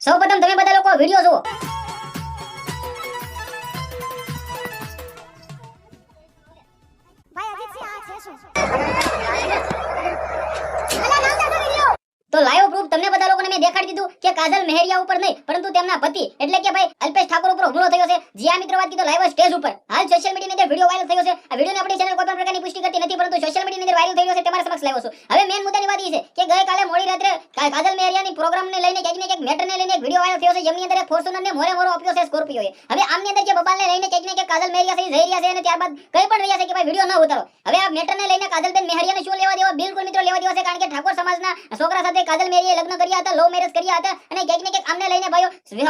સૌપ્રથમ તમે બધા લોકો વિડિયો જુઓ. તો લાઈવ પ્રૂફ તમને બધા લોકોને મેં દેખાડી દીધું કે કાજલ મહેરિયા ઉપર નહીં પરંતુ તેમના પતિ એટલે કે ભાઈ અલ્પેશ ઠાકોર ઉપર હુમલો થયો છે. જે આ મિત્ર વાત કીધો લાઈવ સ્ટેજ ઉપર હાલ સોશિયલ મીડિયાની અંદર વિડિયો વાયરલ થયો છે. આ વિડિયોને આપણી ચેનલ કોઈ પણ પ્રકારની પુષ્ટિ કરતી નથી પરંતુ સોશિયલ મીડિયાની અંદર વાયરલ થઈ રહ્યો છે તમારા સમક્ષ લાવ્યો છું. હવે મેઈન મુદ્દાની વાત એ છે કે ગઈકાલે મોડી રાત્રે કાજલ મહેરિયાની પ્રોગ્રામને લઈને ક્યાંક ને ક્યાંક મેટરને લઈને એક વિડિયો વાયરલ થયો છે જેમની અંદર એક ફોર્ચ્યુનરને મોરે મોરો આપ્યો છે સ્કોર્પિયોએ. હવે આમની અંદર જે બબાલને લઈને ક્યાંક ને ક્યાંક કાજલ મહેરિયા જઈ રહ્યા છે અને ત્યારબાદ કઈ પણ રહ્યા છે કે ભાઈ વિડિયો ન ઉતારો. હવે આ મેટરને લઈને કાજલબેન મહેરિયાને શું લેવા દેવા? બિલકુલ મિત્રો લેવા દેવા છે, કારણ કે ઠાકોર સમાજના છોકરા સાથે કાજલ મહેરિયાએ લગ્ન કર્યા હતા, લવ મેરેજ કર્યા હતા અને ક્યાંક ને ક્યાંક આમને લઈને ભાઈઓ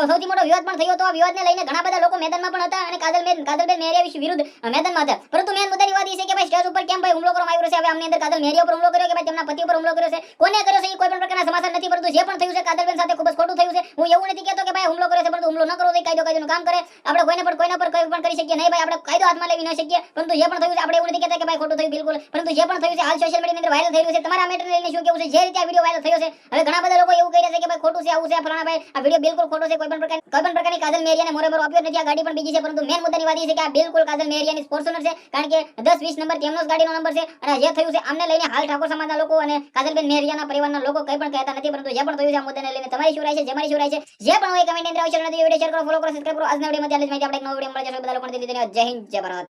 સૌથી મોટો વિવાદ પણ થયો હતો. આ વિવાદને લઈને ઘણા બધા લોકો મેદાનમાં પણ હતા અને કાજલબેન મહેરિયા વિશે વિરુદ્ધ મેદાનમાં હતા. પરંતુ મેન મુદ્દાની વાત એ છે કે ભાઈ સ્ટેજ ઉપર કેમ ભાઈ હુમલો કરવામાં આવ્યો છે? હવે આમની અંદર કાજલ મહેરિયા ઉપર હુમલો કર્યો કે ભાઈ તેમના પતિ ઉપર હુમલો કર્યો છે? કોને કર્યો છે એ કોઈ પણ પ્રકારના સમાચાર નથી, પરંતુ જે પણ થયું છે કાજલબેન સાથે ખૂબ જ ખોટું થયું છે. હું એવું નથી કહેતો કે ભાઈ હુમલો કર્યો છે, પરંતુ હુમલો ન કરવો જોઈએ, કાયદાનું કામ કરે. આપણે કોઈને પણ કોઈના પર કોઈ પણ કરી શકીએ નહીં ભાઈ, આપણે કાયદો હાથમાં લેવી ન શકીએ. પરંતુ જે પણ થયું છે આપણે એવું નથી કહેતા કે ભાઈ ખોટું થયું બિલકુલ, પરંતુ જે પણ થયું છે હાલ સોશિયલ મીડિયાની અંદર વાયરલ થઈ રહ્યું છે. તમારા મેટરને લઈને શું કેવું છે? જે રીતે આ વિડિયો વાયરલ થયો છે હવે ઘણા બધા લોકો એવું કહી રહ્યા છે કે ભાઈ ખોટું છે, આવું છે, ફલાણા ભાઈ આ વિડિયો બિલકુલ ખોટો છે. કોઈ પણ પ્રકારની કાજલ મહેરિયાને મોરે મોરો આપ્યો નથી. આ ગાડી પણ બીજી છે, પરંતુ મેન મુદ્દાની વાત એ છે કે આ બિલકુલ કાજલ મહેરિયાની ફોર્ચ્યુનર છે, કારણ કે 10-20 નંબર તેમનો જ ગાડીનો નંબર છે. અને જે થયું છે આમને લઈને હાલ ઠાકોર સમાજના લોકો અને કાજલબેન મહેરિયાના પરિવારના લોકો કંઈ પણ કહેતા નથી, પરંતુ જે પણ થયું છે આ મુદ્દાને લઈને તમારી શું રાય છે? જે મારી શું રાય છે? જે પણ હોય કમેન્ટ અંદર આવશે. વિડિયો શેર કરો, ફોલો કરો, સબસ્ક્રાઇબ કરો. આજના વિડિયોમાં આટલી જ માહિતી. આપણે એક નવો વિડિયો મળે છે. બધા લોકોને દિલ્હી જય હિન્દ, જય ભારત.